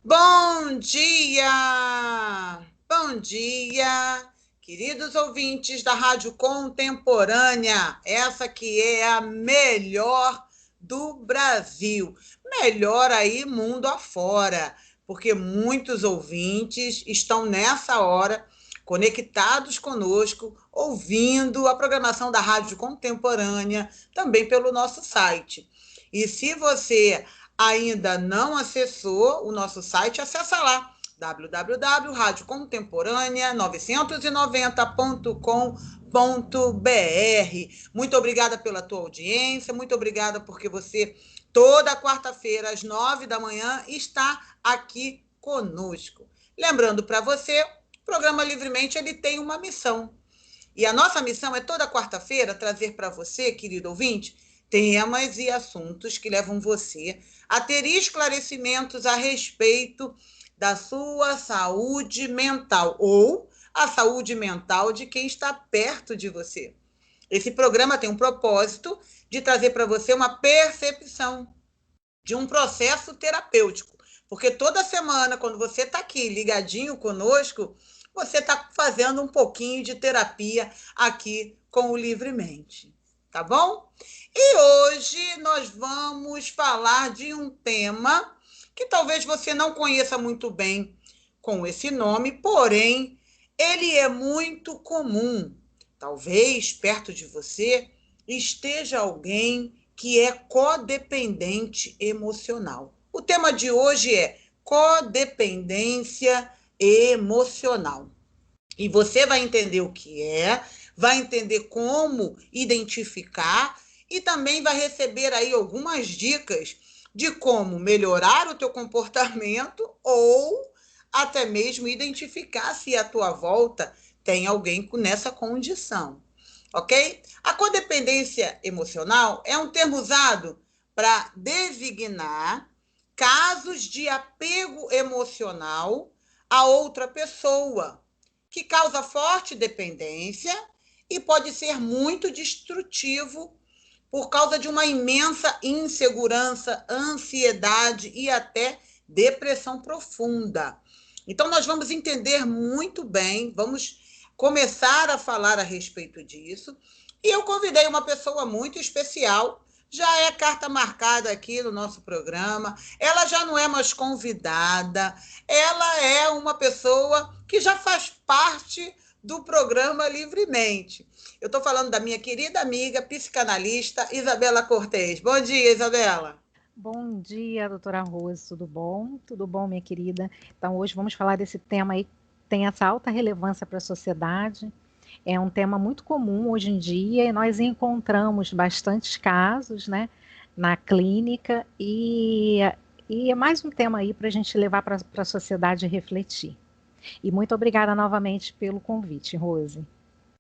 Bom dia! Bom dia, queridos ouvintes da Rádio Contemporânea, essa que é a melhor do Brasil, melhor aí mundo afora, porque muitos ouvintes estão nessa hora conectados conosco, ouvindo a programação da Rádio Contemporânea, também pelo nosso site. E se você ainda não acessou o nosso site, acessa lá www.radiocontemporânea990.com.br. Muito obrigada pela tua audiência, muito obrigada porque você toda quarta-feira às 9 da manhã está aqui conosco. Lembrando para você, o programa Livremente ele tem uma missão. E a nossa missão é toda quarta-feira trazer para você, querido ouvinte, temas e assuntos que levam você a ter esclarecimentos a respeito da sua saúde mental ou a saúde mental de quem está perto de você. Esse programa tem um propósito de trazer para você uma percepção de um processo terapêutico. Porque toda semana, quando você está aqui ligadinho conosco, você está fazendo um pouquinho de terapia aqui com o Livremente. Tá bom? E hoje nós vamos falar de um tema que talvez você não conheça muito bem com esse nome, porém, ele é muito comum. Talvez perto de você esteja alguém que é codependente emocional. O tema de hoje é codependência emocional. E você vai entender o que é, vai entender como identificar e também vai receber aí algumas dicas de como melhorar o teu comportamento ou até mesmo identificar se à tua volta tem alguém nessa condição, ok? A codependência emocional é um termo usado para designar casos de apego emocional a outra pessoa, que causa forte dependência e pode ser muito destrutivo por causa de uma imensa insegurança, ansiedade e até depressão profunda. Então, nós vamos entender muito bem, vamos começar a falar a respeito disso. E eu convidei uma pessoa muito especial, já é carta marcada aqui no nosso programa, ela já não é mais convidada, ela é uma pessoa que já faz parte do programa Livremente. Eu estou falando da minha querida amiga psicanalista Isabela Cortez. Bom dia, Isabela. Bom dia, doutora Rose, tudo bom? Tudo bom, minha querida? Então, hoje vamos falar desse tema aí que tem essa alta relevância para a sociedade. É um tema muito comum hoje em dia e nós encontramos bastantes casos, né, na clínica e é mais um tema aí para a gente levar para a sociedade refletir. E muito obrigada novamente pelo convite, Rose.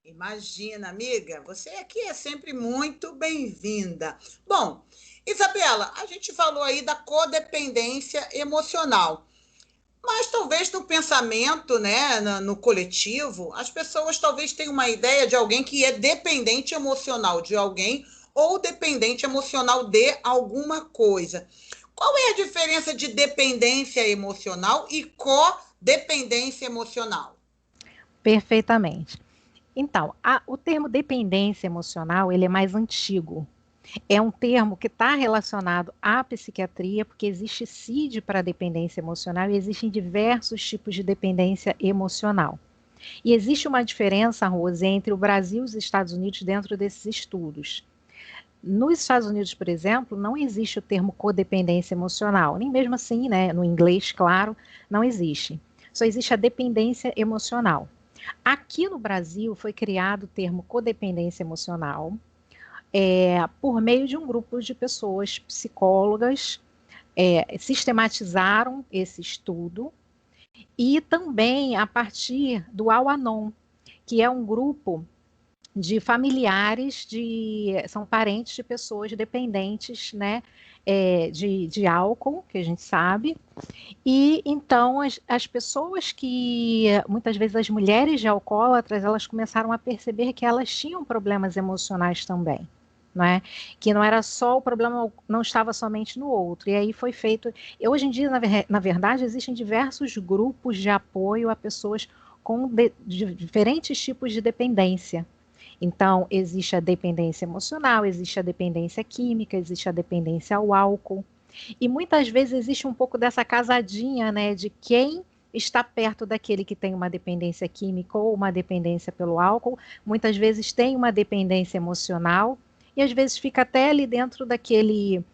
Imagina, amiga, você aqui é sempre muito bem-vinda. Bom, Isabela, a gente falou aí da codependência emocional. Mas talvez no pensamento, né, no coletivo, as pessoas talvez tenham uma ideia de alguém que é dependente emocional de alguém ou dependente emocional de alguma coisa. Qual é a diferença de dependência emocional e codependência emocional? Perfeitamente. Então, o termo dependência emocional, ele é mais antigo. É um termo que está relacionado à psiquiatria, porque existe CID para dependência emocional e existem diversos tipos de dependência emocional. E existe uma diferença, Rose, entre o Brasil e os Estados Unidos dentro desses estudos. Nos Estados Unidos, por exemplo, não existe o termo codependência emocional, nem mesmo assim, né, no inglês, claro, não existe. Só existe a dependência emocional. Aqui no Brasil foi criado o termo codependência emocional, por meio de um grupo de pessoas psicólogas, sistematizaram esse estudo e também a partir do Al-Anon, que é um grupo de familiares são parentes de pessoas dependentes, né, de álcool, que a gente sabe, e então as pessoas que, muitas vezes as mulheres de alcoólatras, elas começaram a perceber que elas tinham problemas emocionais também. não é? Que não era só o problema, não estava somente no outro. E aí foi feito. Hoje em dia, na verdade, existem diversos grupos de apoio a pessoas com de diferentes tipos de dependência. Então, existe a dependência emocional, existe a dependência química, existe a dependência ao álcool. E muitas vezes existe um pouco dessa casadinha, né, de quem está perto daquele que tem uma dependência química ou uma dependência pelo álcool, muitas vezes tem uma dependência emocional e às vezes fica até ali dentro daquele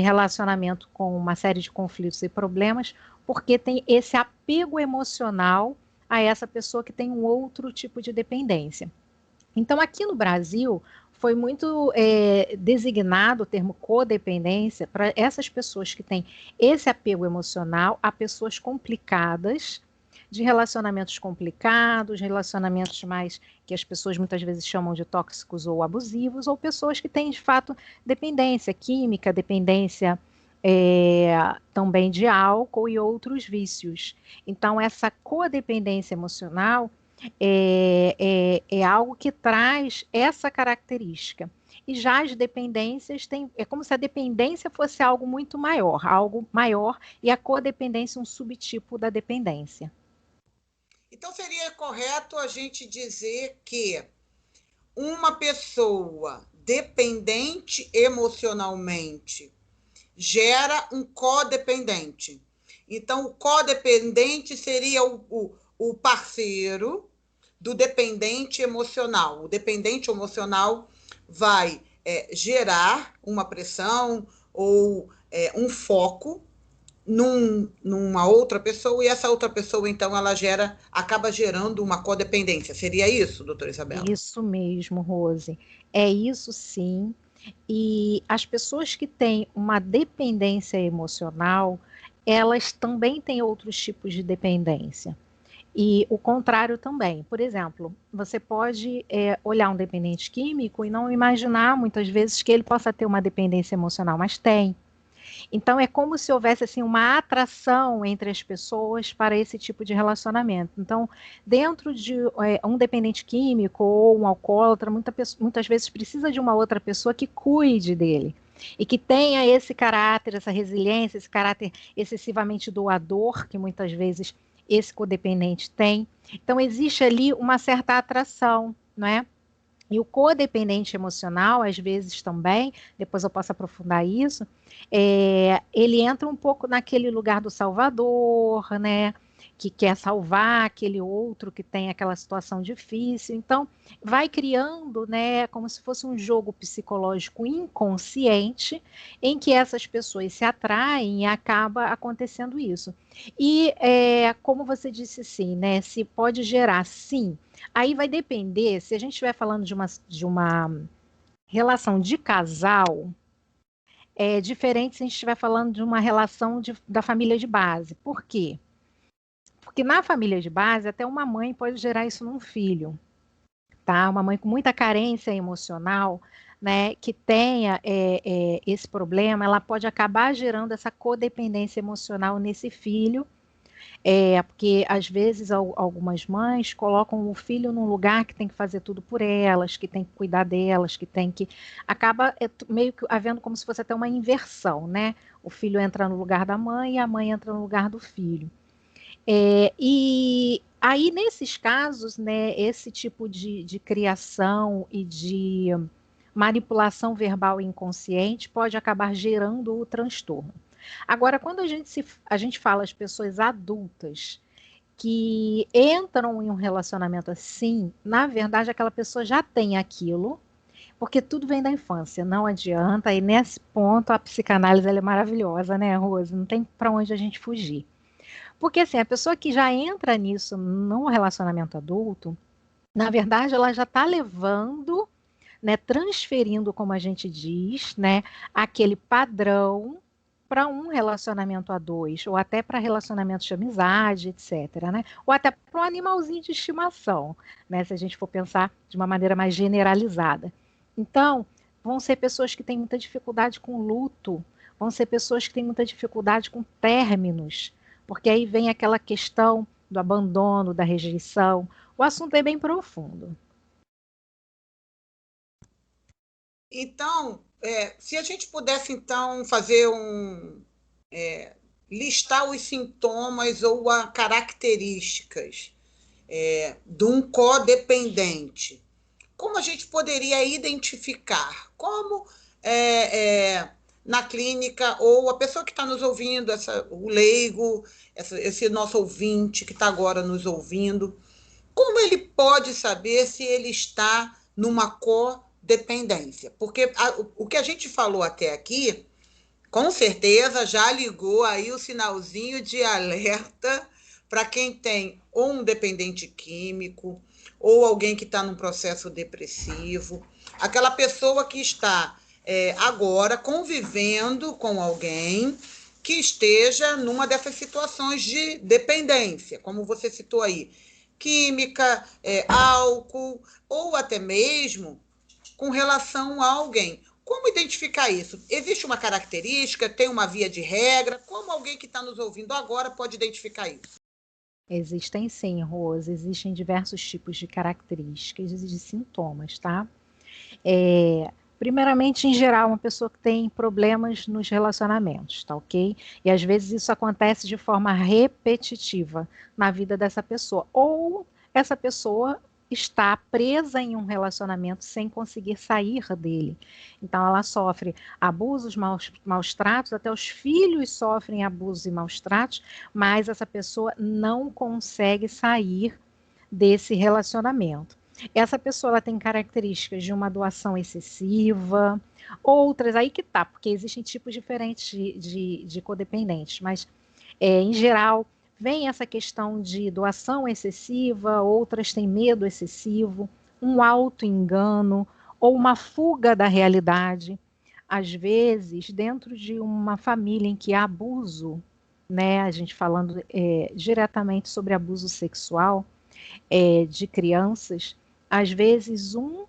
relacionamento com uma série de conflitos e problemas, porque tem esse apego emocional a essa pessoa que tem um outro tipo de dependência. Então, aqui no Brasil, foi muito designado o termo codependência para essas pessoas que têm esse apego emocional a pessoas complicadas, de relacionamentos complicados, relacionamentos mais que as pessoas muitas vezes chamam de tóxicos ou abusivos, ou pessoas que têm de fato dependência química, dependência também de álcool e outros vícios. Então, essa codependência emocional é algo que traz essa característica. E já as dependências é como se a dependência fosse algo muito maior, algo maior, e a codependência um subtipo da dependência. Então seria correto a gente dizer que uma pessoa dependente emocionalmente gera um codependente. Então, o codependente seria o parceiro do dependente emocional. O dependente emocional vai gerar uma pressão ou um foco numa outra pessoa, e essa outra pessoa, então, ela acaba gerando uma codependência. Seria isso, doutora Isabela? Isso mesmo, Rose. É isso sim. E as pessoas que têm uma dependência emocional, elas também têm outros tipos de dependência. E o contrário também. Por exemplo, você pode olhar um dependente químico e não imaginar muitas vezes que ele possa ter uma dependência emocional, mas tem. Então é como se houvesse assim uma atração entre as pessoas para esse tipo de relacionamento. Então, dentro de um dependente químico ou um alcoólatra, muitas vezes precisa de uma outra pessoa que cuide dele e que tenha esse caráter, essa resiliência, esse caráter excessivamente doador que muitas vezes esse codependente tem. Então existe ali uma certa atração, não é? E o codependente emocional, às vezes também, depois eu posso aprofundar isso, ele entra um pouco naquele lugar do salvador, né? Que quer salvar aquele outro que tem aquela situação difícil. Então, vai criando, né, como se fosse um jogo psicológico inconsciente, em que essas pessoas se atraem e acaba acontecendo isso. E, como você disse, sim, né, se pode gerar, sim. Aí vai depender, se a gente estiver falando de uma relação de casal, é diferente se a gente estiver falando de uma relação da família de base. Por quê? Porque na família de base, até uma mãe pode gerar isso num filho, tá? Uma mãe com muita carência emocional, né, que tenha esse problema, ela pode acabar gerando essa codependência emocional nesse filho, porque às vezes algumas mães colocam o filho num lugar que tem que fazer tudo por elas, que tem que cuidar delas, que tem que. Acaba meio que havendo como se fosse até uma inversão, né? O filho entra no lugar da mãe e a mãe entra no lugar do filho. E aí, nesses casos, né, esse tipo de criação e de manipulação verbal inconsciente pode acabar gerando o transtorno. Agora, quando a gente fala as pessoas adultas que entram em um relacionamento assim, na verdade, aquela pessoa já tem aquilo, porque tudo vem da infância, não adianta. E nesse ponto, a psicanálise ela é maravilhosa, né, Rose? Não tem para onde a gente fugir. Porque assim, a pessoa que já entra nisso num relacionamento adulto, na verdade, ela já está levando, né, transferindo, como a gente diz, né, aquele padrão para um relacionamento a dois, ou até para relacionamentos de amizade, etc., né? Ou até para um animalzinho de estimação, né? Se a gente for pensar de uma maneira mais generalizada. Então, vão ser pessoas que têm muita dificuldade com luto, vão ser pessoas que têm muita dificuldade com términos, porque aí vem aquela questão do abandono, da rejeição. O assunto é bem profundo. Então, se a gente pudesse, então, fazer listar os sintomas ou as características de um codependente, como a gente poderia identificar? Como na clínica, ou a pessoa que está nos ouvindo, o leigo, esse nosso ouvinte que está agora nos ouvindo, como ele pode saber se ele está numa codependência? Porque o que a gente falou até aqui, com certeza já ligou aí o sinalzinho de alerta para quem tem ou um dependente químico, ou alguém que está num processo depressivo, aquela pessoa que está agora convivendo com alguém que esteja numa dessas situações de dependência, como você citou aí, química, álcool, ou até mesmo com relação a alguém. Como identificar isso? Existe uma característica, tem uma via de regra? Como alguém que está nos ouvindo agora pode identificar isso? Existem sim, Rose, existem diversos tipos de características e de sintomas, tá? Primeiramente, em geral, uma pessoa que tem problemas nos relacionamentos, tá ok? E às vezes isso acontece de forma repetitiva na vida dessa pessoa. Ou essa pessoa está presa em um relacionamento sem conseguir sair dele. Então, ela sofre abusos, maus tratos, até os filhos sofrem abusos e maus tratos, mas essa pessoa não consegue sair desse relacionamento. Essa pessoa ela tem características de uma doação excessiva, outras aí que tá, porque existem tipos diferentes de codependentes, mas em geral vem essa questão de doação excessiva, outras têm medo excessivo, um auto-engano ou uma fuga da realidade. Às vezes, dentro de uma família em que há abuso, né, a gente falando diretamente sobre abuso sexual, de crianças, às vezes um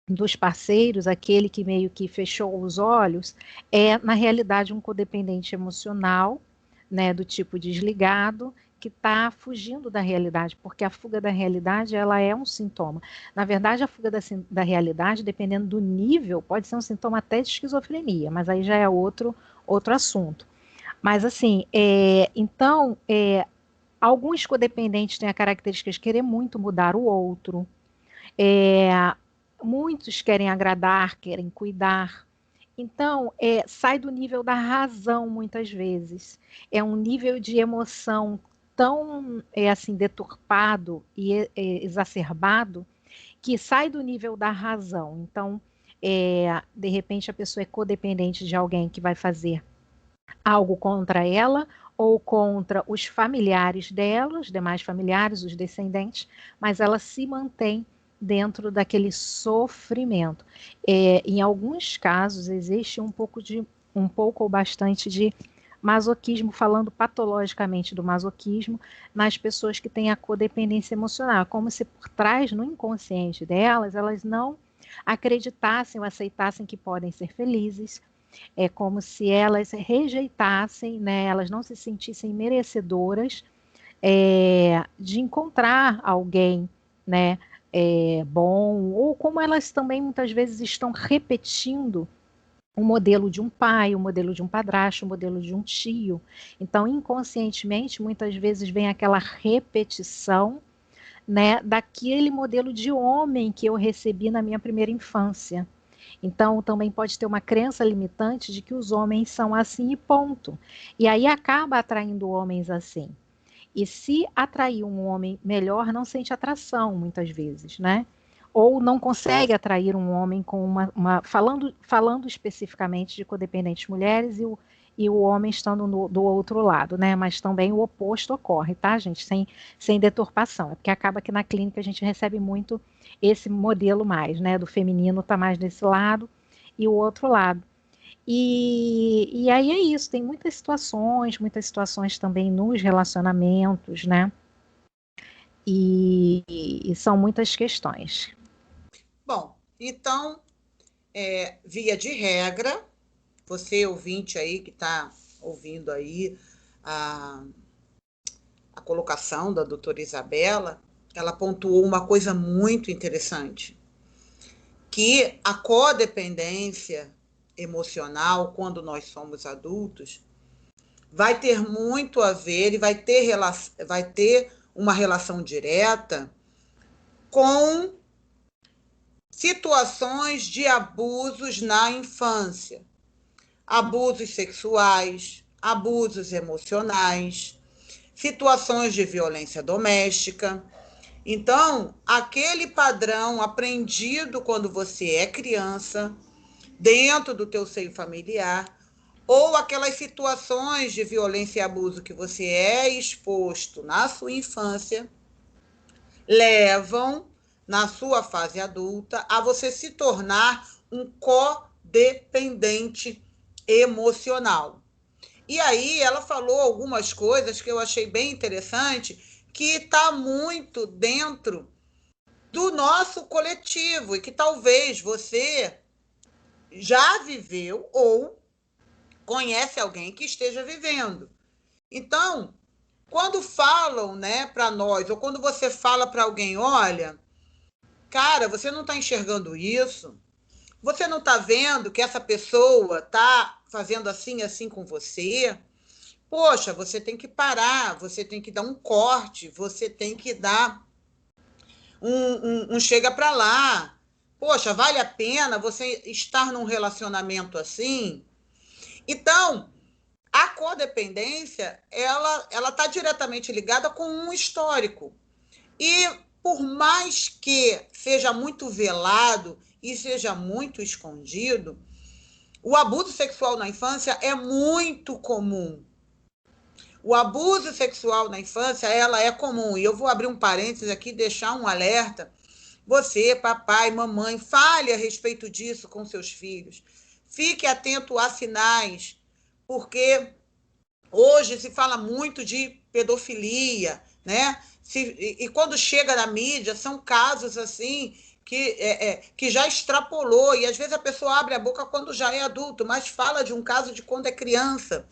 dos parceiros, aquele que meio que fechou os olhos, é na realidade um codependente emocional, né, do tipo desligado, que está fugindo da realidade, porque a fuga da realidade ela é um sintoma. Na verdade, a fuga da realidade, dependendo do nível, pode ser um sintoma até de esquizofrenia, mas aí já é outro assunto. Mas assim, então, alguns codependentes têm a característica de querer muito mudar o outro. É, muitos querem agradar, querem cuidar. Então, sai do nível da razão, muitas vezes. É um nível de emoção tão, assim, deturpado e exacerbado, que sai do nível da razão. Então, de repente, a pessoa é codependente de alguém que vai fazer algo contra ela ou contra os familiares dela, os demais familiares, os descendentes, mas ela se mantém dentro daquele sofrimento. Em alguns casos existe um pouco ou bastante de masoquismo, falando patologicamente do masoquismo, nas pessoas que têm a codependência emocional, como se por trás, no inconsciente delas, elas não acreditassem ou aceitassem que podem ser felizes. É como se elas rejeitassem, né, elas não se sentissem merecedoras de encontrar alguém, né, bom, ou como elas também muitas vezes estão repetindo o modelo de um pai, o modelo de um padrasto, o modelo de um tio. Então, inconscientemente, muitas vezes vem aquela repetição, né, daquele modelo de homem que eu recebi na minha primeira infância. Então, também pode ter uma crença limitante de que os homens são assim e ponto. E aí acaba atraindo homens assim. E se atrair um homem melhor, não sente atração, muitas vezes, né? Ou não consegue atrair um homem com falando especificamente de codependentes mulheres e o homem estando do outro lado, né? Mas também o oposto ocorre, tá, gente? Sem deturpação. É porque acaba que na clínica a gente recebe muito esse modelo mais, né? Do feminino tá mais desse lado e o outro lado. E aí é isso, tem muitas situações também nos relacionamentos, né? E são muitas questões. Bom, então, via de regra, você ouvinte aí que está ouvindo aí a colocação da doutora Isabela, ela pontuou uma coisa muito interessante, que a codependência emocional, quando nós somos adultos, vai ter muito a ver e vai ter uma relação direta com situações de abusos na infância, abusos sexuais, abusos emocionais, situações de violência doméstica. Então, aquele padrão aprendido quando você é criança, dentro do teu seio familiar, ou aquelas situações de violência e abuso que você é exposto na sua infância, levam, na sua fase adulta, a você se tornar um codependente emocional. E aí ela falou algumas coisas que eu achei bem interessante, que está muito dentro do nosso coletivo e que talvez você já viveu ou conhece alguém que esteja vivendo. Então, quando falam, né, para nós, ou quando você fala para alguém, olha, cara, você não está enxergando isso, você não está vendo que essa pessoa está fazendo assim, assim com você, poxa, você tem que parar, você tem que dar um corte, você tem que dar um chega para lá. Poxa, vale a pena você estar num relacionamento assim? Então, a codependência, ela está diretamente ligada com um histórico. E por mais que seja muito velado e seja muito escondido, o abuso sexual na infância é muito comum. O abuso sexual na infância, ela é comum. E eu vou abrir um parênteses aqui, deixar um alerta. Você, papai, mamãe, fale a respeito disso com seus filhos. Fique atento a sinais, porque hoje se fala muito de pedofilia, né? E quando chega na mídia, são casos assim que já extrapolou, e às vezes a pessoa abre a boca quando já é adulto, mas fala de um caso de quando é criança.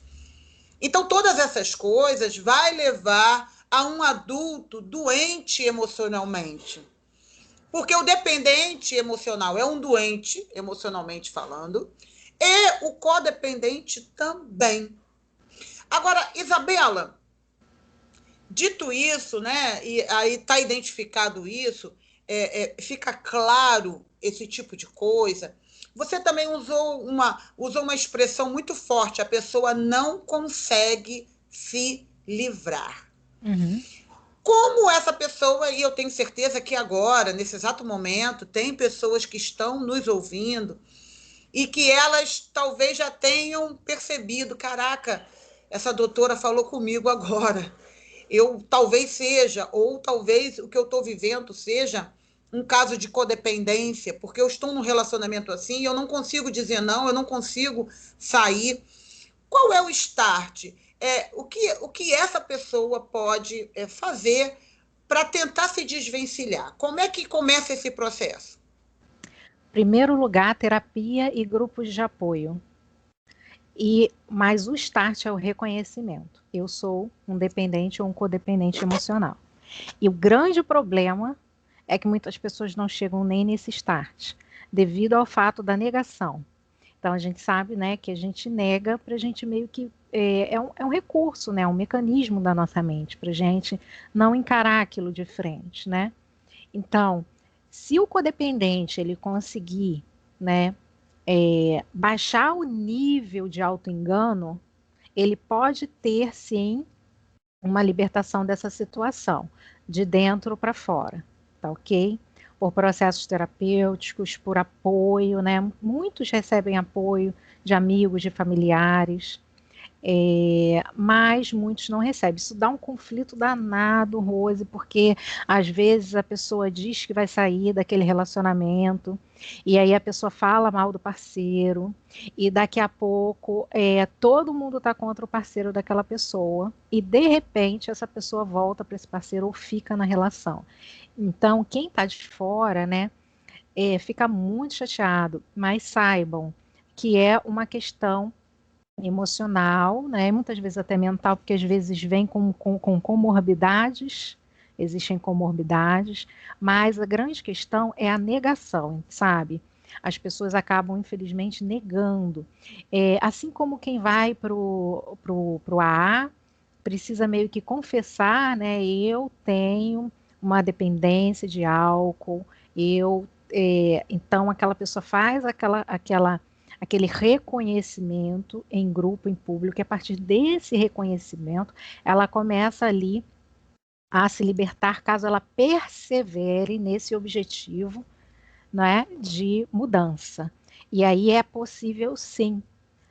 Então, todas essas coisas vai levar a um adulto doente emocionalmente. Porque o dependente emocional é um doente, emocionalmente falando, e o codependente também. Agora, Isabela, dito isso, né, e aí está identificado isso, fica claro esse tipo de coisa. Você também usou uma expressão muito forte, a pessoa não consegue se livrar. Uhum. Como essa pessoa, e eu tenho certeza que agora, nesse exato momento, tem pessoas que estão nos ouvindo e que elas talvez já tenham percebido, caraca, essa doutora falou comigo agora. Eu talvez seja, ou talvez o que eu estou vivendo seja um caso de codependência, porque eu estou num relacionamento assim e eu não consigo dizer não, eu não consigo sair. Qual é o start? O que essa pessoa pode fazer para tentar se desvencilhar? Como é que começa esse processo? Primeiro lugar, terapia e grupos de apoio. Mas o start é o reconhecimento. Eu sou um dependente ou um codependente emocional. E o grande problema é que muitas pessoas não chegam nem nesse start, devido ao fato da negação. Então a gente sabe, né, que a gente nega para a gente meio que é um recurso, né, um mecanismo da nossa mente para a gente não encarar aquilo de frente, né? Então, se o codependente ele conseguir, né, baixar o nível de autoengano, ele pode ter sim uma libertação dessa situação, de dentro para fora, tá ok? Por processos terapêuticos, por apoio, né? Muitos recebem apoio de amigos, de familiares, mas muitos não recebem. Isso dá um conflito danado, Rose, porque às vezes a pessoa diz que vai sair daquele relacionamento, e aí a pessoa fala mal do parceiro, e daqui a pouco todo mundo está contra o parceiro daquela pessoa, e de repente essa pessoa volta para esse parceiro ou fica na relação. Então, quem está de fora, né, fica muito chateado, mas saibam que é uma questão emocional, né? Muitas vezes até mental, porque às vezes vem com comorbidades, existem comorbidades, mas a grande questão é a negação, sabe? as pessoas acabam, infelizmente, negando. Assim como quem vai para o AA, precisa meio que confessar, né? Eu tenho uma dependência de álcool, então aquela pessoa faz aquele reconhecimento em grupo, em público, e a partir desse reconhecimento, ela começa ali a se libertar, caso ela persevere nesse objetivo, né, de mudança. E aí é possível sim,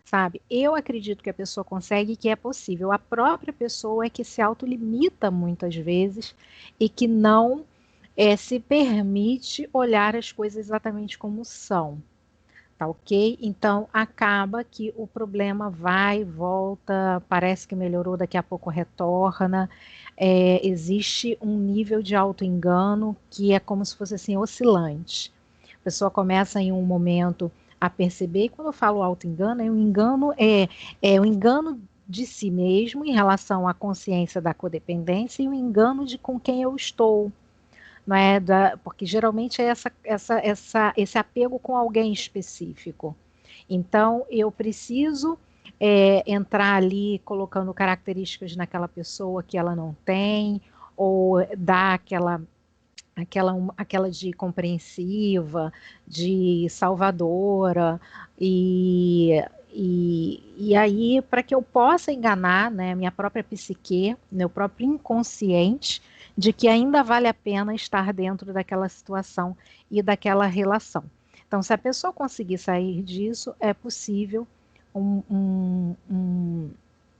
sabe? Eu acredito que a pessoa consegue, que é possível. A própria pessoa é que se autolimita muitas vezes e que não se permite olhar as coisas exatamente como são. Tá ok? Então acaba que o problema vai, volta, parece que melhorou, daqui a pouco retorna. Existe um nível de auto-engano que é como se fosse assim, oscilante. A pessoa começa em um momento a perceber, e quando eu falo auto-engano, é o engano de si mesmo em relação à consciência da codependência e o engano de com quem eu estou. Não é porque geralmente é esse apego com alguém específico. Então, eu preciso entrar ali colocando características naquela pessoa que ela não tem, ou dar aquela de compreensiva, de salvadora, e aí, para que eu possa enganar, né, minha própria psique, meu próprio inconsciente, de que ainda vale a pena estar dentro daquela situação e daquela relação. Então, se a pessoa conseguir sair disso, é possível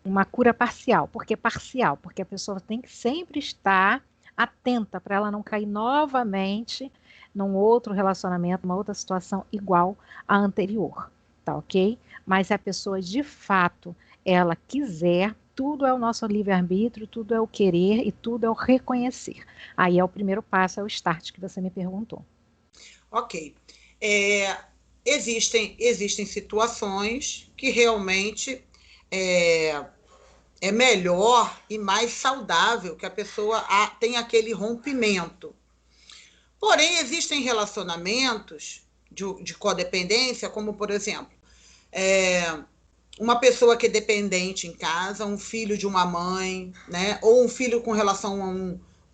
uma cura parcial. Por que parcial? Porque a pessoa tem que sempre estar atenta para ela não cair novamente num outro relacionamento, uma outra situação igual à anterior, tá ok? Mas se a pessoa de fato ela quiser, tudo é o nosso livre-arbítrio, tudo é o querer e tudo é o reconhecer. Aí é o primeiro passo, é o start que você me perguntou. Ok. Existem situações que realmente é melhor e mais saudável que a pessoa tenha aquele rompimento. Porém, existem relacionamentos de codependência, como, por exemplo, uma pessoa que é dependente em casa, um filho de uma mãe, né? Ou um filho com relação a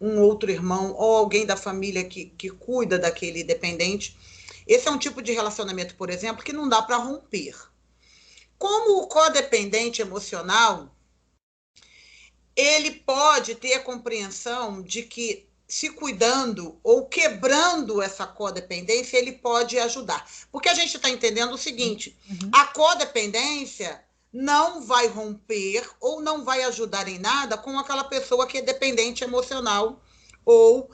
um outro irmão, ou alguém da família que cuida daquele dependente. Esse é um tipo de relacionamento, por exemplo, que não dá para romper. Como o codependente emocional, ele pode ter a compreensão de que, se cuidando ou quebrando essa codependência, ele pode ajudar. Porque a gente está entendendo o seguinte, a codependência não vai romper ou não vai ajudar em nada com aquela pessoa que é dependente emocional ou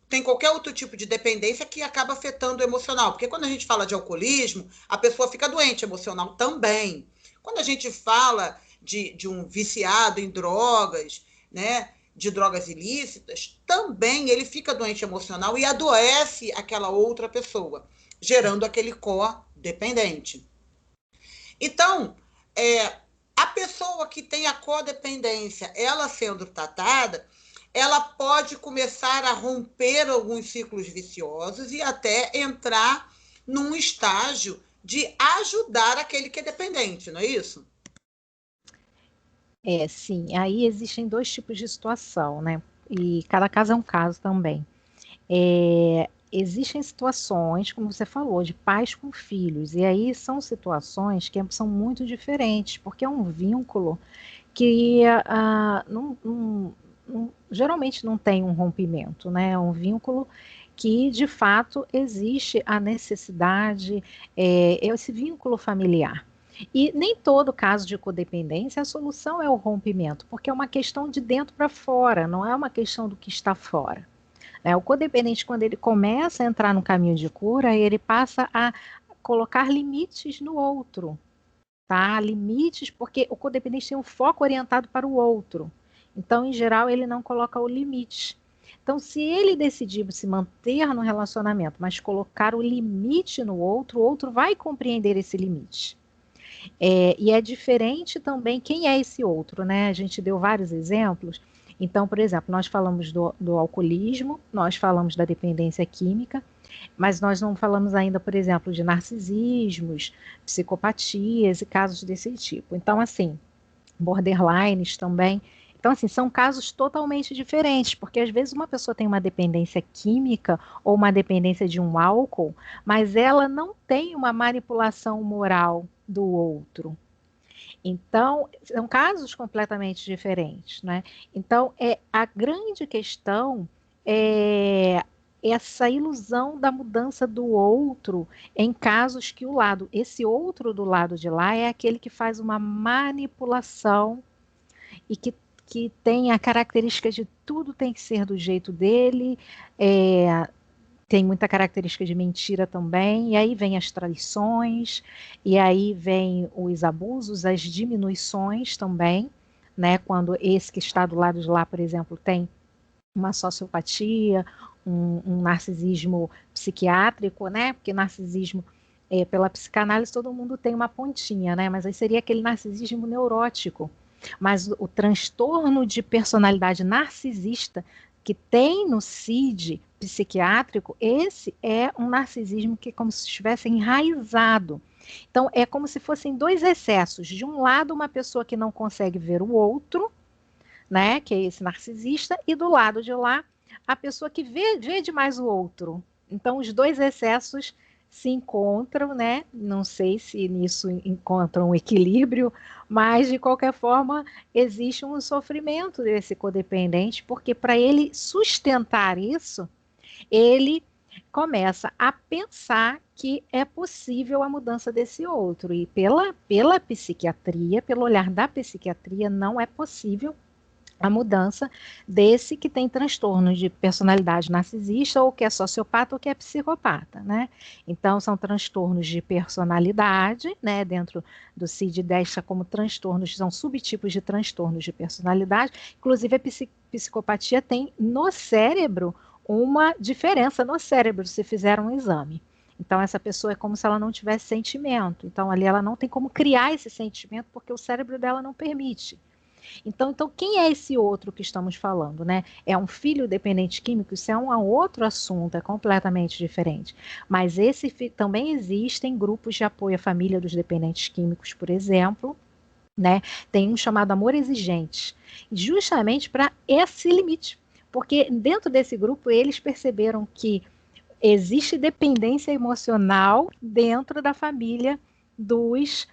tem qualquer outro tipo de dependência que acaba afetando o emocional. Porque quando a gente fala de alcoolismo, a pessoa fica doente emocional também. Quando a gente fala de um viciado em drogas, né, de drogas ilícitas, também ele fica doente emocional e adoece aquela outra pessoa, gerando aquele codependente. Então, a pessoa que tem a codependência, ela sendo tratada, ela pode começar a romper alguns ciclos viciosos e até entrar num estágio de ajudar aquele que é dependente, não é isso? Sim, aí existem dois tipos de situação, né? E cada caso é um caso também. Existem situações, como você falou, de pais com filhos, e aí são situações que são muito diferentes, porque é um vínculo que geralmente não tem um rompimento, né? É um vínculo que, de fato, existe a necessidade, esse vínculo familiar. E nem todo caso de codependência, a solução é o rompimento, porque é uma questão de dentro para fora, não é uma questão do que está fora. O codependente, quando ele começa a entrar no caminho de cura, ele passa a colocar limites no outro, tá? Limites, porque o codependente tem um foco orientado para o outro. Então, em geral, ele não coloca o limite. Então, se ele decidir se manter no relacionamento, mas colocar o limite no outro, o outro vai compreender esse limite. E é diferente também quem é esse outro, né? A gente deu vários exemplos. Então, por exemplo, nós falamos do alcoolismo, nós falamos da dependência química, Mas nós não falamos ainda, por exemplo, de narcisismos, psicopatias e casos desse tipo. Então, assim, borderlines também. Então, assim, são casos totalmente diferentes, porque às vezes uma pessoa tem uma dependência química ou uma dependência de um álcool, mas ela não tem uma manipulação moral do outro. Então, são casos completamente diferentes, né? Então, a grande questão é essa ilusão da mudança do outro em casos que esse outro do lado de lá é aquele que faz uma manipulação e que tem a característica de tudo tem que ser do jeito dele, tem muita característica de mentira também, e aí vem as traições, e aí vem os abusos, as diminuições também, né? Quando esse que está do lado de lá, por exemplo, tem uma sociopatia, um narcisismo psiquiátrico, né? Porque narcisismo, pela psicanálise, todo mundo tem uma pontinha, né? Mas aí seria aquele narcisismo neurótico. Mas o transtorno de personalidade narcisista que tem no CID psiquiátrico, esse é um narcisismo que é como se estivesse enraizado. Então, é como se fossem dois excessos. De um lado, uma pessoa que não consegue ver o outro, né, que é esse narcisista, e do lado de lá, a pessoa que vê demais o outro. Então, os dois excessos se encontram, né? Não sei se nisso encontram um equilíbrio, mas de qualquer forma existe um sofrimento desse codependente, porque para ele sustentar isso, ele começa a pensar que é possível a mudança desse outro. E pela psiquiatria, pelo olhar da psiquiatria, não é possível a mudança desse que tem transtornos de personalidade narcisista, ou que é sociopata, ou que é psicopata, né? Então, são transtornos de personalidade, né? Dentro do CID-10 está como transtornos, são subtipos de transtornos de personalidade. Inclusive, a psicopatia tem no cérebro uma diferença no cérebro, se fizer um exame. Então, essa pessoa é como se ela não tivesse sentimento. Então, ali ela não tem como criar esse sentimento, porque o cérebro dela não permite. Então, quem é esse outro que estamos falando, né? É um filho dependente químico? Isso é um outro assunto, é completamente diferente. Mas também existem grupos de apoio à família dos dependentes químicos, por exemplo, né? Tem um chamado Amor Exigente, justamente para esse limite. Porque dentro desse grupo eles perceberam que existe dependência emocional dentro da família dos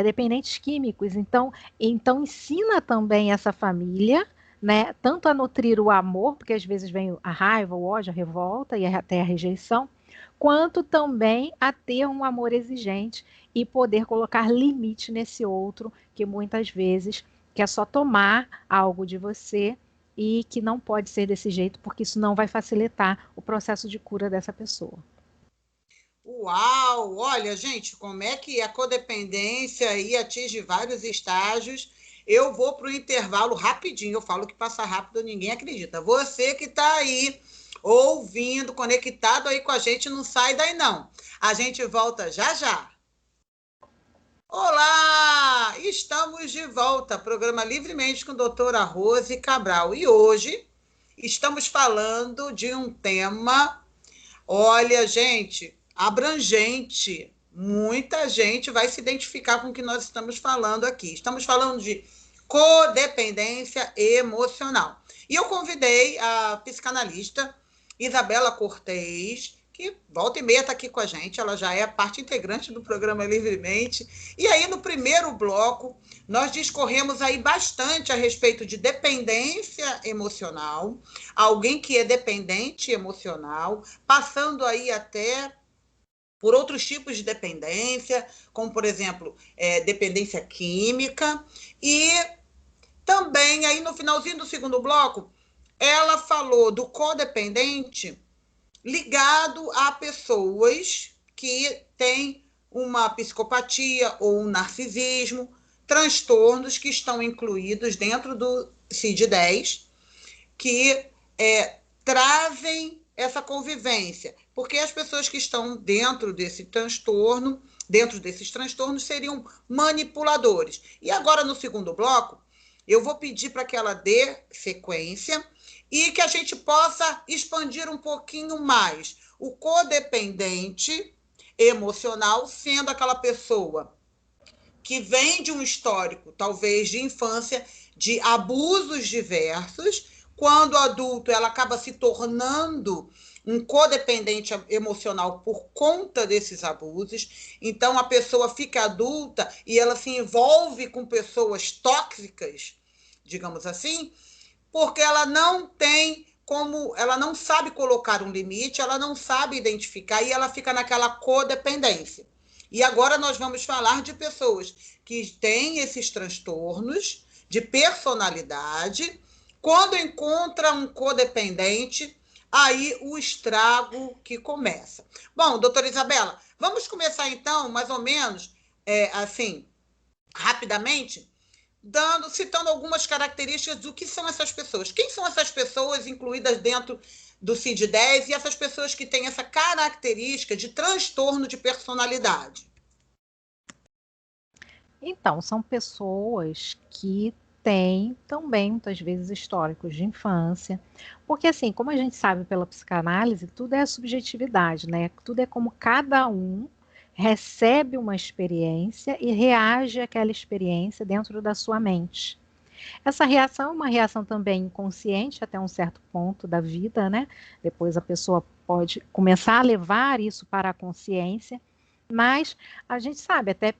dependentes químicos. Então ensina também essa família, né, tanto a nutrir o amor, porque às vezes vem a raiva, o ódio, a revolta e até a rejeição, quanto também a ter um amor exigente e poder colocar limite nesse outro que muitas vezes quer só tomar algo de você e que não pode ser desse jeito, porque isso não vai facilitar o processo de cura dessa pessoa. Uau! Olha, gente, como é que a codependência aí atinge vários estágios. Eu vou para o intervalo rapidinho. Eu falo que passa rápido, ninguém acredita. Você que está aí ouvindo, conectado aí com a gente, não sai daí não. A gente volta já já. Olá! Estamos de volta. Programa Livremente com a doutora Rose Cabral. E hoje estamos falando de um tema, olha, gente, abrangente. Muita gente vai se identificar com o que nós estamos falando aqui. Estamos falando de codependência emocional. E eu convidei a psicanalista Isabela Cortez, que volta e meia está aqui com a gente, ela já é parte integrante do programa Livremente. E aí, no primeiro bloco, nós discorremos aí bastante a respeito de dependência emocional, alguém que é dependente emocional, passando aí até por outros tipos de dependência, como, por exemplo, dependência química. E também, aí no finalzinho do segundo bloco, ela falou do codependente ligado a pessoas que têm uma psicopatia ou um narcisismo, transtornos que estão incluídos dentro do CID-10, que trazem essa convivência, porque as pessoas que estão dentro desse transtorno, dentro desses transtornos, seriam manipuladores. E agora, no segundo bloco, eu vou pedir para que ela dê sequência e que a gente possa expandir um pouquinho mais. O codependente emocional sendo aquela pessoa que vem de um histórico, talvez de infância, de abusos diversos. Quando adulto, ela acaba se tornando um codependente emocional por conta desses abusos. Então, a pessoa fica adulta e ela se envolve com pessoas tóxicas, digamos assim, porque ela não tem como, ela não sabe colocar um limite, ela não sabe identificar e ela fica naquela codependência. E agora nós vamos falar de pessoas que têm esses transtornos de personalidade. Quando encontra um codependente, aí o estrago que começa. Bom, doutora Isabela, vamos começar então, mais ou menos, assim, rapidamente, citando algumas características do que são essas pessoas. Quem são essas pessoas incluídas dentro do CID-10 e essas pessoas que têm essa característica de transtorno de personalidade? Então, são pessoas que têm também, muitas vezes, históricos de infância. Porque, assim, como a gente sabe pela psicanálise, tudo é subjetividade, né? Tudo é como cada um recebe uma experiência e reage àquela experiência dentro da sua mente. Essa reação é uma reação também inconsciente até um certo ponto da vida, né? Depois a pessoa pode começar a levar isso para a consciência, mas a gente sabe, até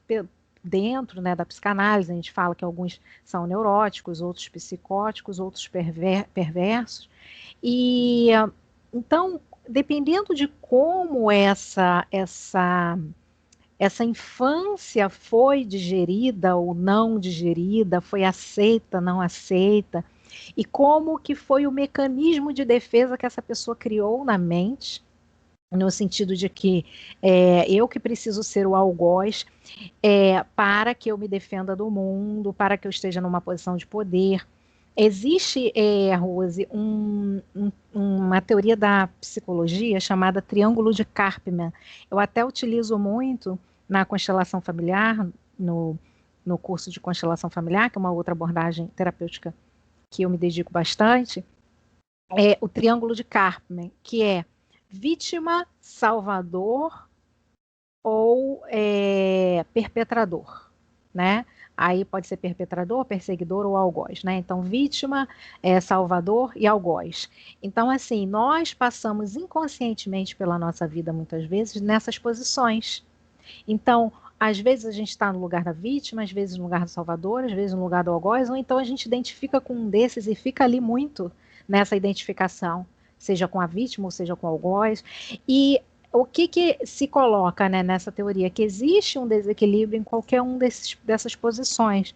dentro, né, da psicanálise, a gente fala que alguns são neuróticos, outros psicóticos, outros perversos, e então, dependendo de como essa infância foi digerida ou não digerida, foi aceita, não aceita, e como que foi o mecanismo de defesa que essa pessoa criou na mente, no sentido de que eu que preciso ser o algoz para que eu me defenda do mundo, para que eu esteja numa posição de poder. Existe, Rose, uma teoria da psicologia chamada Triângulo de Karpman. Eu até utilizo muito na constelação familiar, no curso de constelação familiar, que é uma outra abordagem terapêutica que eu me dedico bastante, é o Triângulo de Karpman, que é vítima, salvador ou perpetrador, né? Aí pode ser perpetrador, perseguidor ou algoz, né? Então, vítima, salvador e algoz. Então, assim, nós passamos inconscientemente pela nossa vida, muitas vezes, nessas posições. Então, às vezes a gente está no lugar da vítima, às vezes no lugar do salvador, às vezes no lugar do algoz, ou então a gente identifica com um desses e fica ali muito nessa identificação, seja com a vítima ou seja com o algoz. E o que se coloca, né, nessa teoria? Que existe um desequilíbrio em qualquer dessas posições,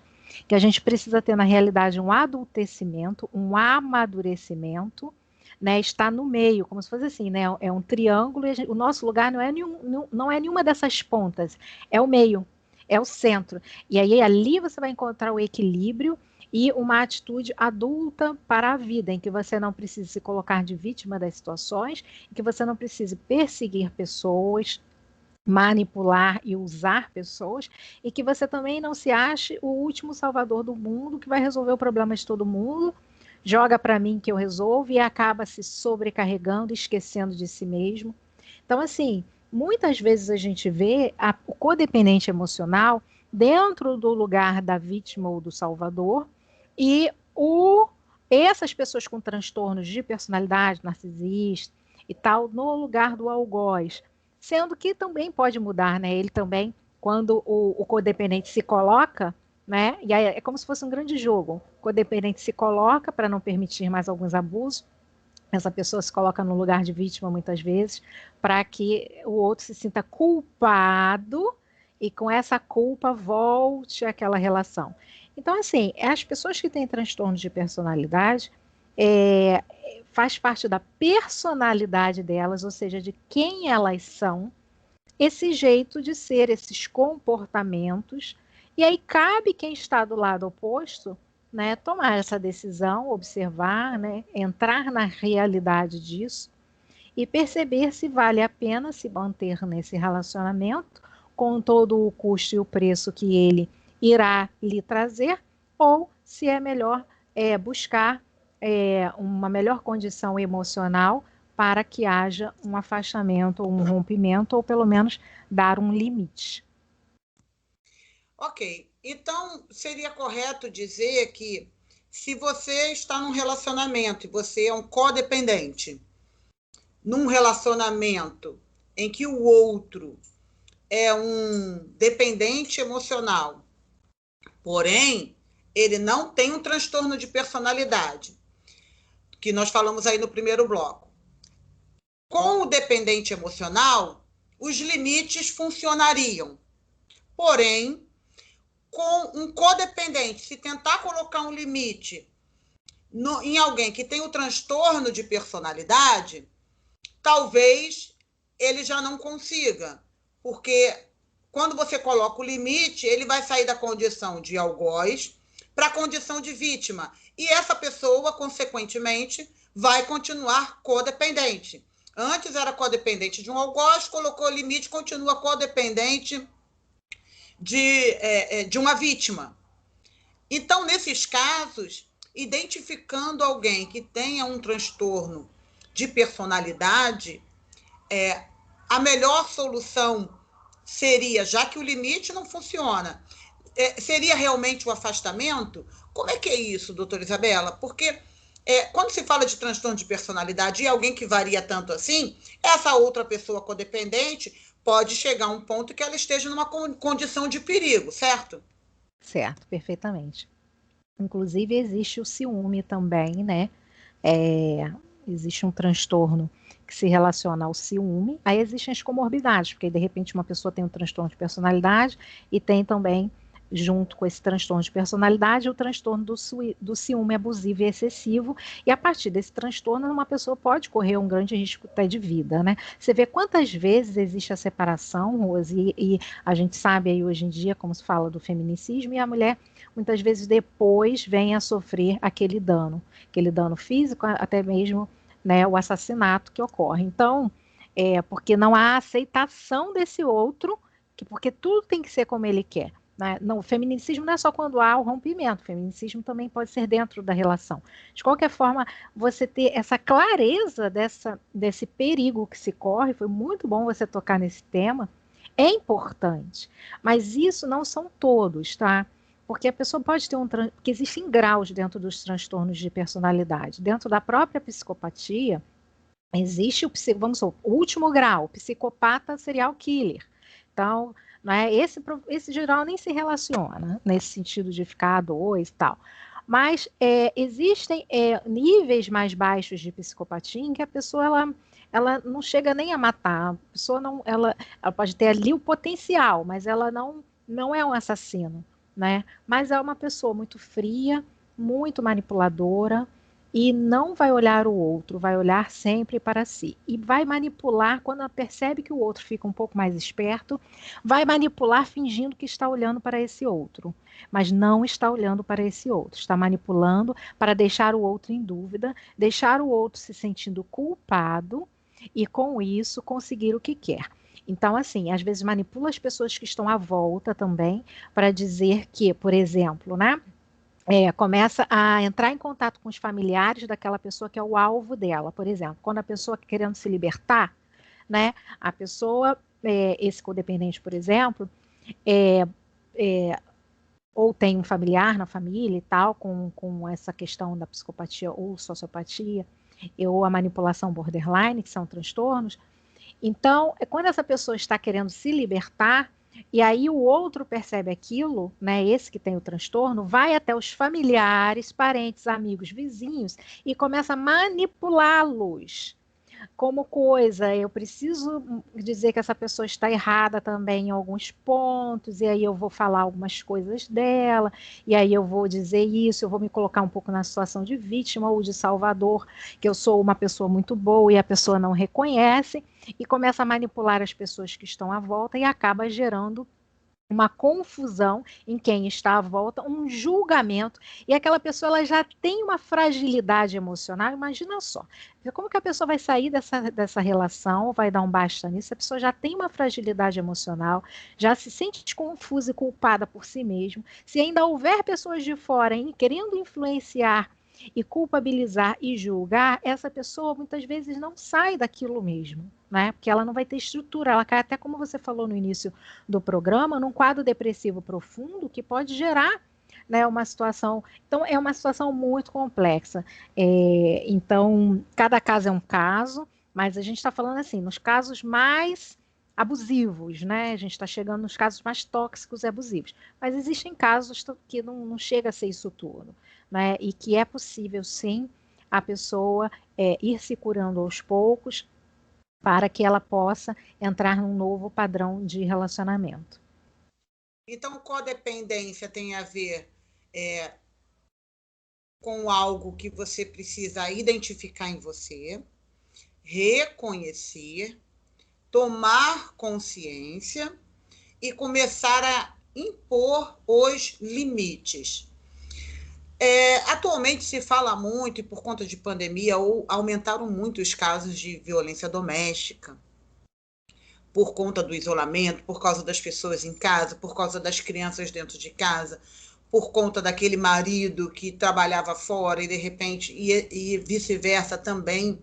que a gente precisa ter, na realidade, um adultecimento, um amadurecimento, né, está no meio, como se fosse assim, né, é um triângulo, e o nosso lugar não é nenhuma dessas pontas, é o meio, é o centro. E aí ali você vai encontrar o equilíbrio e uma atitude adulta para a vida, em que você não precise se colocar de vítima das situações, em que você não precise perseguir pessoas, manipular e usar pessoas, e que você também não se ache o último salvador do mundo, que vai resolver o problema de todo mundo, joga para mim que eu resolvo e acaba se sobrecarregando, esquecendo de si mesmo. Então, assim, muitas vezes a gente vê o codependente emocional dentro do lugar da vítima ou do salvador e essas pessoas com transtornos de personalidade narcisista e tal, no lugar do algoz. Sendo que também pode mudar, né? Ele também, quando o codependente se coloca, né? E aí é como se fosse um grande jogo. O codependente se coloca para não permitir mais alguns abusos. Essa pessoa se coloca no lugar de vítima muitas vezes, para que o outro se sinta culpado e com essa culpa volte àquela relação. Então, assim, as pessoas que têm transtorno de personalidade faz parte da personalidade delas, ou seja, de quem elas são, esse jeito de ser, esses comportamentos, e aí cabe quem está do lado oposto, né, tomar essa decisão, observar, né, entrar na realidade disso e perceber se vale a pena se manter nesse relacionamento com todo o custo e o preço que ele irá lhe trazer, ou se é melhor buscar uma melhor condição emocional para que haja um afastamento ou um rompimento, ou pelo menos dar um limite. Ok, então seria correto dizer que se você está num relacionamento e você é um codependente, num relacionamento em que o outro é um dependente emocional, porém, ele não tem um transtorno de personalidade, que nós falamos aí no primeiro bloco. Com o dependente emocional, os limites funcionariam. Porém, com um codependente, se tentar colocar um limite em alguém que tem o transtorno de personalidade, talvez ele já não consiga, porque quando você coloca o limite, ele vai sair da condição de algoz para a condição de vítima. E essa pessoa, consequentemente, vai continuar codependente. Antes era codependente de um algoz, colocou o limite, continua codependente de uma vítima. Então, nesses casos, identificando alguém que tenha um transtorno de personalidade, a melhor solução seria, já que o limite não funciona, seria realmente o afastamento? Como é que é isso, doutora Isabela? Porque quando se fala de transtorno de personalidade e alguém que varia tanto assim, essa outra pessoa codependente pode chegar a um ponto que ela esteja numa condição de perigo, certo? Certo, perfeitamente. Inclusive, existe o ciúme também, né? Existe um transtorno que se relaciona ao ciúme. Aí existem as comorbidades, porque de repente uma pessoa tem um transtorno de personalidade e tem também, junto com esse transtorno de personalidade, o transtorno do ciúme abusivo e excessivo. E a partir desse transtorno, uma pessoa pode correr um grande risco até de vida, né? Você vê quantas vezes existe a separação, Rose, e a gente sabe aí hoje em dia, como se fala do feminicídio, e a mulher muitas vezes depois vem a sofrer aquele dano físico, até mesmo, né, o assassinato que ocorre. Então, porque não há aceitação desse outro, porque tudo tem que ser como ele quer. Né? Não, o feminicídio não é só quando há o rompimento, o feminicídio também pode ser dentro da relação. De qualquer forma, você ter essa clareza desse perigo que se corre, foi muito bom você tocar nesse tema, é importante. Mas isso não são todos, tá? Porque a pessoa pode ter porque existem graus dentro dos transtornos de personalidade. Dentro da própria psicopatia, existe vamos supor, o último grau, psicopata serial killer. Então, né, esse geral nem se relaciona nesse sentido de ficar a dois e tal. Mas existem níveis mais baixos de psicopatia em que a pessoa ela não chega nem a matar. A pessoa não, ela pode ter ali o potencial, mas ela não é um assassino. Né? Mas é uma pessoa muito fria, muito manipuladora e não vai olhar o outro, vai olhar sempre para si. E vai manipular quando ela percebe que o outro fica um pouco mais esperto, vai manipular fingindo que está olhando para esse outro, mas não está olhando para esse outro, está manipulando para deixar o outro em dúvida, deixar o outro se sentindo culpado e com isso conseguir o que quer. Então, assim, às vezes manipula as pessoas que estão à volta também para dizer que, por exemplo, né, começa a entrar em contato com os familiares daquela pessoa que é o alvo dela, por exemplo. Quando a pessoa querendo se libertar, né, a pessoa, esse codependente, por exemplo, ou tem um familiar na família e tal, com essa questão da psicopatia ou sociopatia, ou a manipulação borderline, que são transtornos. Então, quando essa pessoa está querendo se libertar, e aí o outro percebe aquilo, né, esse que tem o transtorno, vai até os familiares, parentes, amigos, vizinhos, e começa a manipulá-los como coisa. Eu preciso dizer que essa pessoa está errada também em alguns pontos, e aí eu vou falar algumas coisas dela, e aí eu vou dizer isso, eu vou me colocar um pouco na situação de vítima ou de salvador, que eu sou uma pessoa muito boa e a pessoa não reconhece, e começa a manipular as pessoas que estão à volta e acaba gerando uma confusão em quem está à volta, um julgamento, e aquela pessoa ela já tem uma fragilidade emocional, imagina só, como que a pessoa vai sair dessa relação, vai dar um basta nisso, a pessoa já tem uma fragilidade emocional, já se sente confusa e culpada por si mesmo, se ainda houver pessoas de fora querendo influenciar e culpabilizar e julgar, essa pessoa muitas vezes não sai daquilo mesmo, né? Porque ela não vai ter estrutura, ela cai até, como você falou no início do programa, num quadro depressivo profundo que pode gerar, né, uma situação. Então, é uma situação muito complexa. Então, cada caso é um caso, mas a gente está falando assim, nos casos mais abusivos, né? A gente está chegando nos casos mais tóxicos e abusivos. Mas existem casos que não chega a ser isso tudo, né? E que é possível, sim, a pessoa ir se curando aos poucos para que ela possa entrar num novo padrão de relacionamento. Então, codependência tem a ver com algo que você precisa identificar em você, reconhecer, tomar consciência e começar a impor os limites. Atualmente se fala muito, e por conta de pandemia, aumentaram muito os casos de violência doméstica, por conta do isolamento, por causa das pessoas em casa, por causa das crianças dentro de casa, por conta daquele marido que trabalhava fora e, de repente, e vice-versa também,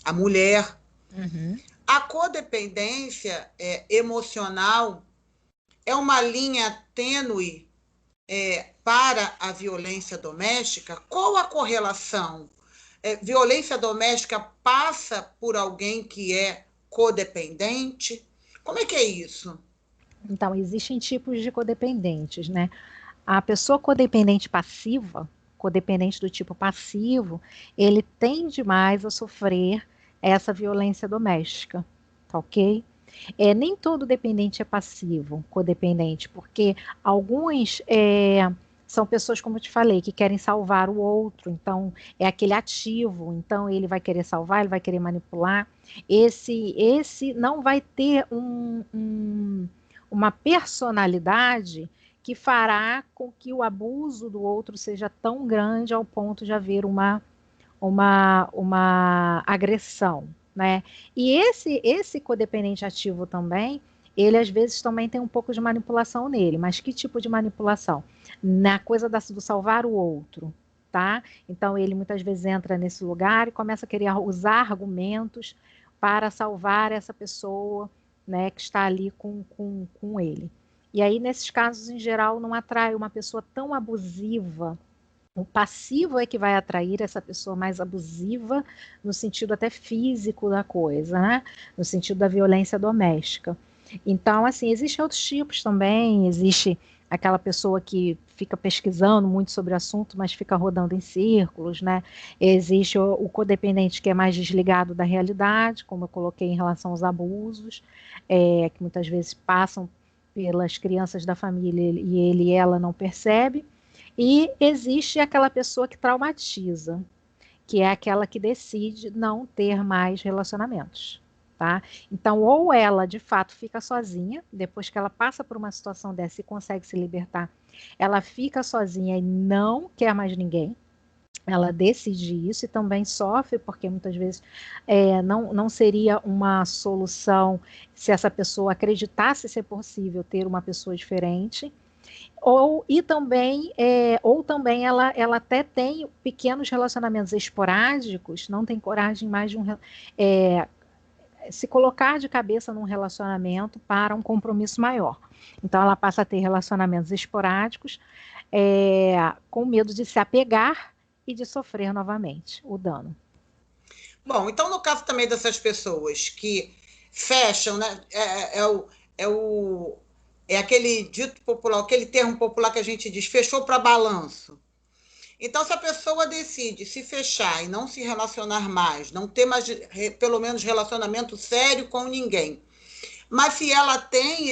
a mulher. Uhum. A codependência emocional é uma linha tênue para a violência doméstica. Qual a correlação? Violência doméstica passa por alguém que é codependente? Como é que é isso? Então, existem tipos de codependentes, né? A pessoa codependente passiva, codependente do tipo passivo, ele tende mais a sofrer essa violência doméstica, tá ok? Nem todo dependente é passivo, codependente, porque alguns são pessoas, como eu te falei, que querem salvar o outro, então é aquele ativo, então ele vai querer salvar, ele vai querer manipular. Esse não vai ter uma personalidade que fará com que o abuso do outro seja tão grande ao ponto de haver uma agressão, né? E esse codependente ativo também, ele às vezes também tem um pouco de manipulação nele, mas que tipo de manipulação? Na coisa do salvar o outro, tá? Então ele muitas vezes entra nesse lugar e começa a querer usar argumentos para salvar essa pessoa, né, que está ali com ele. E aí, nesses casos, em geral, não atrai uma pessoa tão abusiva. O passivo é que vai atrair essa pessoa mais abusiva, no sentido até físico da coisa, né? No sentido da violência doméstica. Então, assim, existem outros tipos também. Existe aquela pessoa que fica pesquisando muito sobre o assunto, mas fica rodando em círculos, né? Existe o codependente que é mais desligado da realidade, como eu coloquei em relação aos abusos, que muitas vezes passam pelas crianças da família e ele e ela não percebe. E existe aquela pessoa que traumatiza, que é aquela que decide não ter mais relacionamentos, tá? Então, ou ela de fato fica sozinha, depois que ela passa por uma situação dessa e consegue se libertar, ela fica sozinha e não quer mais ninguém. Ela decide isso e também sofre, porque muitas vezes não seria uma solução se essa pessoa acreditasse ser possível ter uma pessoa diferente. Ou também ela até tem pequenos relacionamentos esporádicos, não tem coragem mais de se colocar de cabeça num relacionamento para um compromisso maior. Então ela passa a ter relacionamentos esporádicos, com medo de se apegar e de sofrer novamente o dano. Bom, então no caso também dessas pessoas que fecham, né? É aquele dito popular, aquele termo popular que a gente diz, fechou para balanço. Então, se a pessoa decide se fechar e não se relacionar mais, não ter mais, pelo menos, relacionamento sério com ninguém, mas se ela tem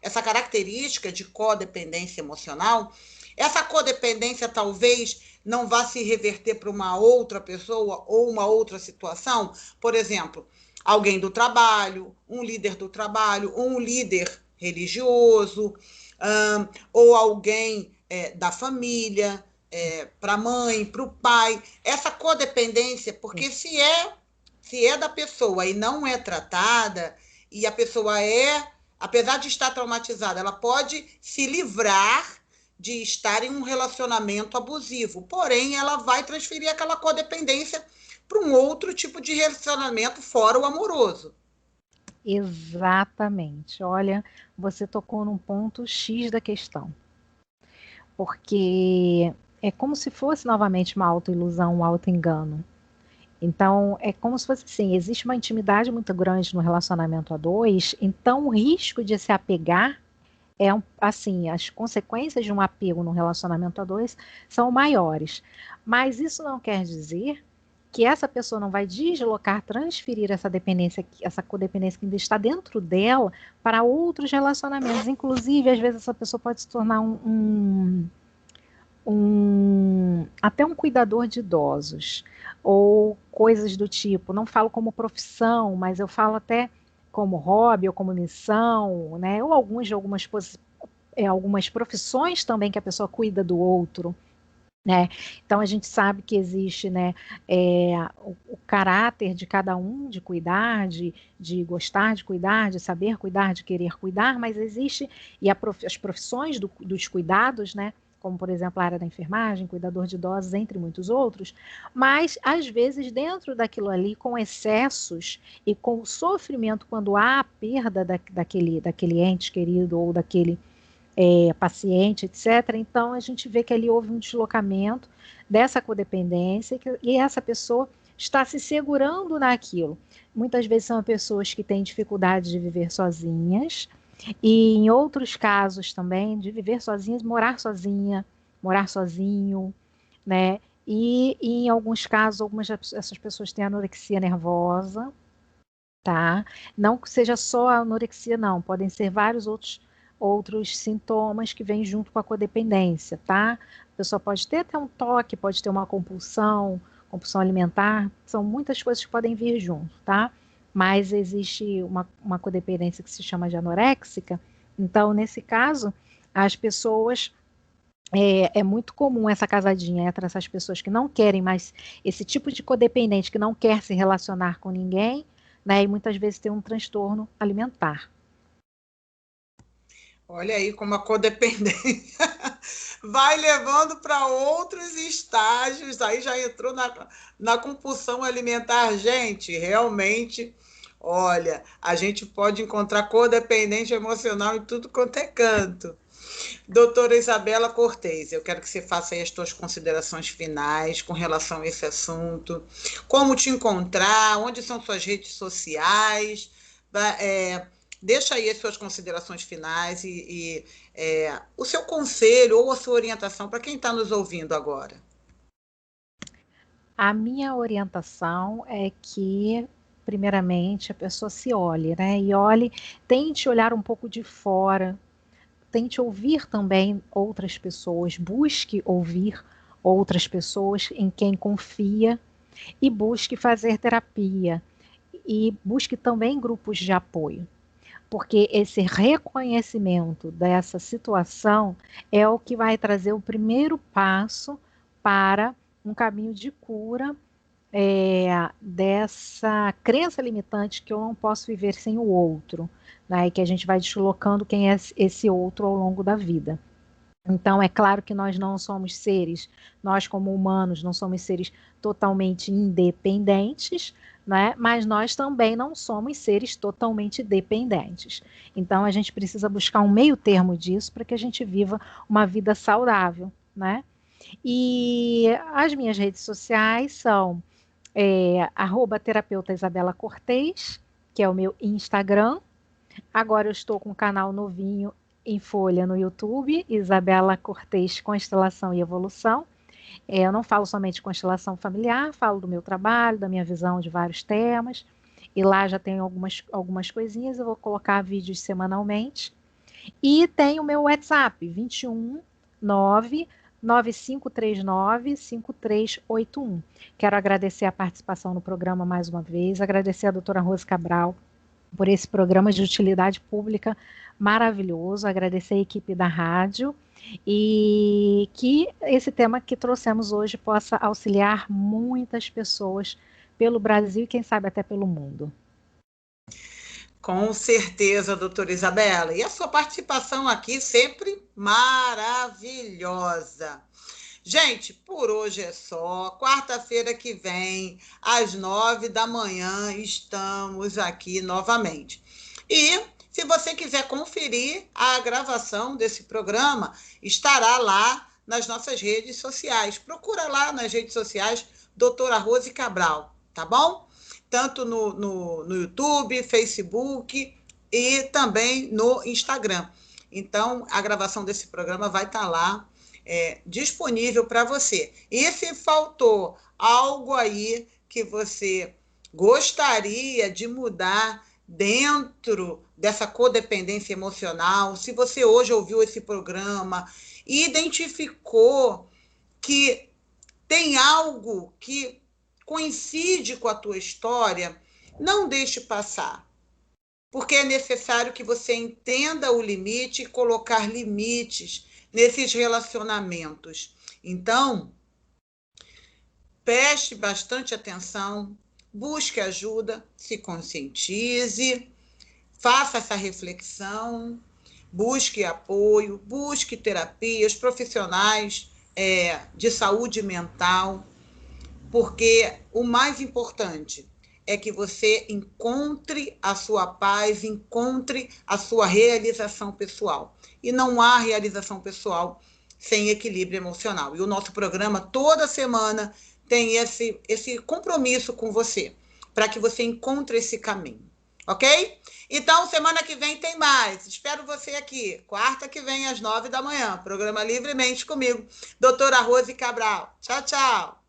essa característica de codependência emocional, essa codependência talvez não vá se reverter para uma outra pessoa ou uma outra situação. Por exemplo, alguém do trabalho, um líder do trabalho, ou um líder religioso, ou alguém da família, para a mãe, para o pai. Essa codependência, porque se é da pessoa e não é tratada, e a pessoa apesar de estar traumatizada, ela pode se livrar de estar em um relacionamento abusivo. Porém, ela vai transferir aquela codependência para um outro tipo de relacionamento fora o amoroso. Exatamente. Olha, você tocou num ponto X da questão. Porque é como se fosse novamente uma autoilusão, um autoengano. Então, é como se fosse assim, existe uma intimidade muito grande no relacionamento a dois, então o risco de se apegar assim, as consequências de um apego no relacionamento a dois são maiores. Mas isso não quer dizer que essa pessoa não vai deslocar, transferir essa dependência, essa codependência que ainda está dentro dela para outros relacionamentos. Inclusive, às vezes essa pessoa pode se tornar até um cuidador de idosos, ou coisas do tipo. Não falo como profissão, mas eu falo até como hobby ou como missão, né? Ou algumas profissões também que a pessoa cuida do outro. Né? Então a gente sabe que existe, né, o caráter de cada um de cuidar, de gostar de cuidar, de saber cuidar, de querer cuidar, mas existe as profissões dos cuidados, né, como por exemplo a área da enfermagem, cuidador de idosos, entre muitos outros, mas às vezes dentro daquilo ali, com excessos e com o sofrimento, quando há a perda daquele ente querido ou daquele paciente, etc. Então, a gente vê que ali houve um deslocamento dessa codependência e essa pessoa está se segurando naquilo. Muitas vezes são pessoas que têm dificuldade de viver sozinhas e, em outros casos também, de viver sozinhas, morar sozinha, morar sozinho, né? E em alguns casos, essas pessoas têm anorexia nervosa, tá? Não que seja só a anorexia, não. Podem ser vários outros sintomas que vêm junto com a codependência, tá? A pessoa pode ter até um toque, pode ter uma compulsão alimentar, são muitas coisas que podem vir junto, tá? Mas existe uma codependência que se chama de anoréxica, então, nesse caso, as pessoas... É muito comum essa casadinha entre essas pessoas que não querem mais esse tipo de codependente, que não quer se relacionar com ninguém, né? E muitas vezes tem um transtorno alimentar. Olha aí como a codependência vai levando para outros estágios, aí já entrou na compulsão alimentar. Gente, realmente, olha, a gente pode encontrar codependente emocional em tudo quanto é canto. Doutora Isabela Cortez, eu quero que você faça aí as suas considerações finais com relação a esse assunto. Como te encontrar, onde são suas redes sociais, deixa aí as suas considerações finais e o seu conselho ou a sua orientação para quem está nos ouvindo agora. A minha orientação é que, primeiramente, a pessoa se olhe, né? E tente olhar um pouco de fora, tente ouvir também outras pessoas, busque ouvir outras pessoas em quem confia e busque fazer terapia e busque também grupos de apoio. Porque esse reconhecimento dessa situação é o que vai trazer o primeiro passo para um caminho de cura dessa crença limitante que eu não posso viver sem o outro, né? E que a gente vai deslocando quem é esse outro ao longo da vida. Então, é claro que nós não somos seres, nós como humanos, não somos seres totalmente independentes, né? Mas nós também não somos seres totalmente dependentes. Então, a gente precisa buscar um meio termo disso para que a gente viva uma vida saudável, né? E as minhas redes sociais são @terapeuta Isabela Cortez, que é o meu Instagram. Agora eu estou com um canal novinho em folha no YouTube, Isabela Cortez Constelação e Evolução. Eu não falo somente de constelação familiar, falo do meu trabalho, da minha visão de vários temas. E lá já tenho algumas coisinhas, eu vou colocar vídeos semanalmente. E tem o meu WhatsApp, 21 9 9539 5381. Quero agradecer a participação no programa mais uma vez, agradecer a doutora Rose Cabral por esse programa de utilidade pública maravilhoso, agradecer a equipe da rádio e que esse tema que trouxemos hoje possa auxiliar muitas pessoas pelo Brasil e quem sabe até pelo mundo. Com certeza, doutora Isabela. E a sua participação aqui sempre maravilhosa. Gente, por hoje é só. Quarta-feira que vem, às 9 da manhã, estamos aqui novamente. E se você quiser conferir a gravação desse programa, estará lá nas nossas redes sociais. Procura lá nas redes sociais, doutora Rose Cabral, tá bom? Tanto no YouTube, Facebook e também no Instagram. Então, a gravação desse programa vai estar lá disponível para você. E se faltou algo aí que você gostaria de mudar dentro dessa codependência emocional, se você hoje ouviu esse programa e identificou que tem algo que coincide com a tua história, não deixe passar, porque é necessário que você entenda o limite e colocar limites nesses relacionamentos. Então, preste bastante atenção, busque ajuda, se conscientize, faça essa reflexão, busque apoio, busque terapias profissionais de saúde mental, porque o mais importante é que você encontre a sua paz, encontre a sua realização pessoal. E não há realização pessoal sem equilíbrio emocional. E o nosso programa, toda semana, tem esse compromisso com você, para que você encontre esse caminho. Ok? Então, semana que vem tem mais. Espero você aqui. Quarta que vem, às 9 da manhã. Programa Livremente comigo, doutora Rose Cabral. Tchau, tchau.